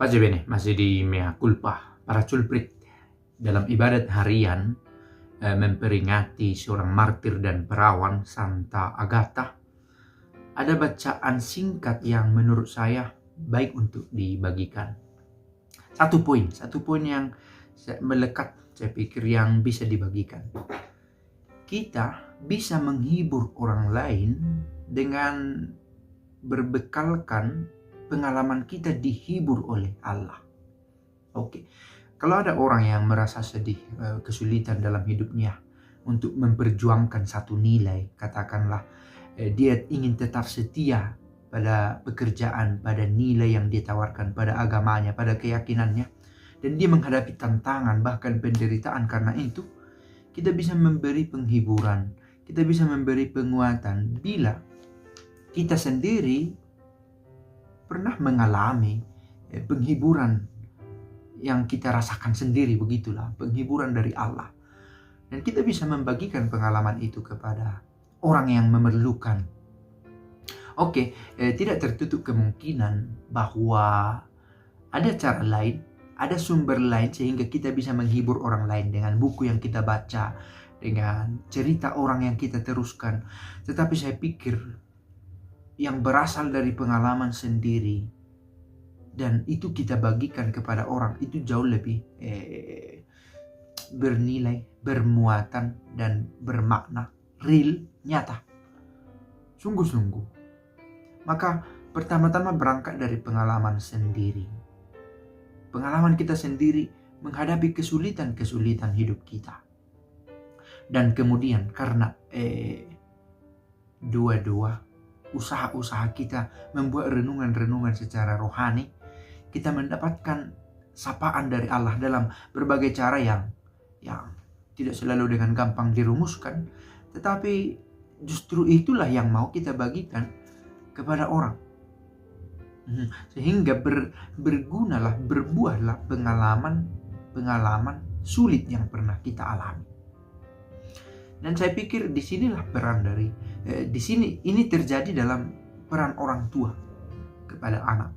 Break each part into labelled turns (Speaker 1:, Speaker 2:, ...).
Speaker 1: Pace bene, masih di mea culpa para culprit. Dalam ibadat harian memperingati seorang martir dan perawan Santa Agatha, ada bacaan singkat yang menurut saya baik untuk dibagikan. Satu poin yang melekat, saya pikir yang bisa dibagikan. Kita bisa menghibur orang lain dengan berbekalkan pengalaman kita dihibur oleh Allah. Oke. Kalau ada orang yang merasa sedih, kesulitan dalam hidupnya untuk memperjuangkan satu nilai, katakanlah dia ingin tetap setia pada pekerjaan, pada nilai yang dia tawarkan, pada agamanya, pada keyakinannya, dan dia menghadapi tantangan bahkan penderitaan karena itu, kita bisa memberi penghiburan, kita bisa memberi penguatan bila kita sendiri pernah mengalami penghiburan yang kita rasakan sendiri, begitulah penghiburan dari Allah, dan kita bisa membagikan pengalaman itu kepada orang yang memerlukan. Oke, tidak tertutup kemungkinan bahwa ada cara lain, ada sumber lain sehingga kita bisa menghibur orang lain dengan buku yang kita baca, dengan cerita orang yang kita teruskan. Tetapi saya pikir yang berasal dari pengalaman sendiri dan itu kita bagikan kepada orang, itu jauh lebih bernilai, bermuatan, dan bermakna, real, nyata, sungguh-sungguh. Maka pertama-tama berangkat dari pengalaman sendiri. Pengalaman kita sendiri menghadapi kesulitan-kesulitan hidup kita. Dan kemudian karena dua-dua usaha-usaha kita membuat renungan-renungan secara rohani, kita mendapatkan sapaan dari Allah dalam berbagai cara yang tidak selalu dengan gampang dirumuskan, tetapi justru itulah yang mau kita bagikan kepada orang. Sehingga bergunalah, berbuahlah pengalaman sulit yang pernah kita alami. Dan saya pikir disinilah peran dari di sini ini terjadi dalam peran orang tua kepada anak.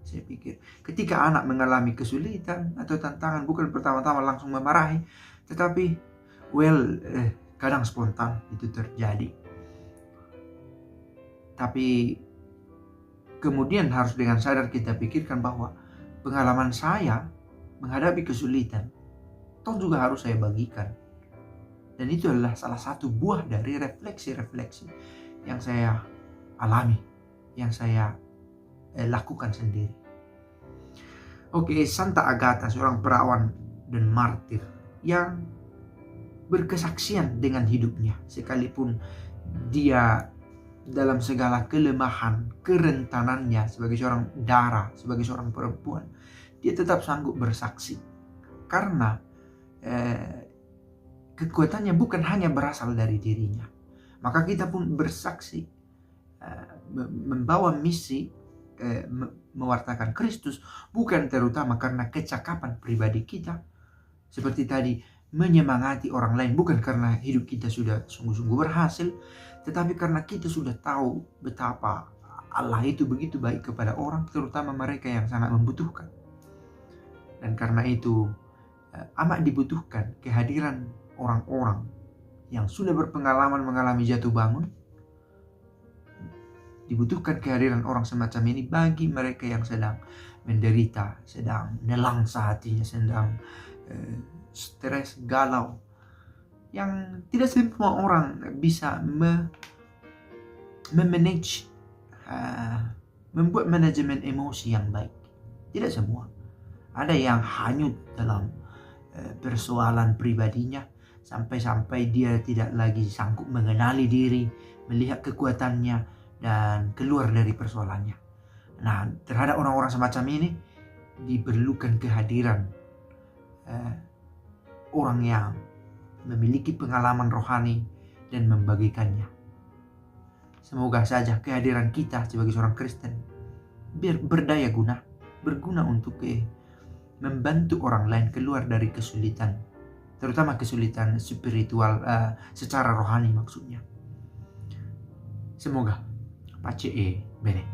Speaker 1: Saya pikir ketika anak mengalami kesulitan atau tantangan, bukan pertama-tama langsung memarahi, tetapi kadang spontan itu terjadi. Tapi kemudian harus dengan sadar kita pikirkan bahwa pengalaman saya menghadapi kesulitan toh juga harus saya bagikan. Dan itu adalah salah satu buah dari refleksi-refleksi yang saya alami, yang saya lakukan sendiri. Oke, Santa Agatha, seorang perawan dan martir yang berkesaksian dengan hidupnya, sekalipun dia dalam segala kelemahan, kerentanannya sebagai seorang dara, sebagai seorang perempuan, dia tetap sanggup bersaksi karena kekuatannya bukan hanya berasal dari dirinya. Maka kita pun bersaksi, membawa misi mewartakan Kristus bukan terutama karena kecakapan pribadi kita, seperti tadi menyemangati orang lain bukan karena hidup kita sudah sungguh-sungguh berhasil, tetapi karena kita sudah tahu betapa Allah itu begitu baik kepada orang, terutama mereka yang sangat membutuhkan. Dan karena itu amat dibutuhkan kehadiran orang-orang yang sudah berpengalaman mengalami jatuh bangun. Dibutuhkan kehadiran orang semacam ini bagi mereka yang sedang menderita, sedang nelangsa hatinya, sedang stres, galau, yang tidak semua orang bisa memanage, membuat manajemen emosi yang baik. Tidak semua. Ada yang hanyut dalam persoalan pribadinya sampai-sampai dia tidak lagi sanggup mengenali diri, melihat kekuatannya, dan keluar dari persoalannya. Nah, terhadap orang-orang semacam ini diperlukan kehadiran orang yang memiliki pengalaman rohani dan membagikannya. Semoga saja kehadiran kita sebagai seorang Kristen berdaya guna, berguna untuk membantu orang lain keluar dari kesulitan, terutama kesulitan spiritual, secara rohani maksudnya. Semoga pace bene.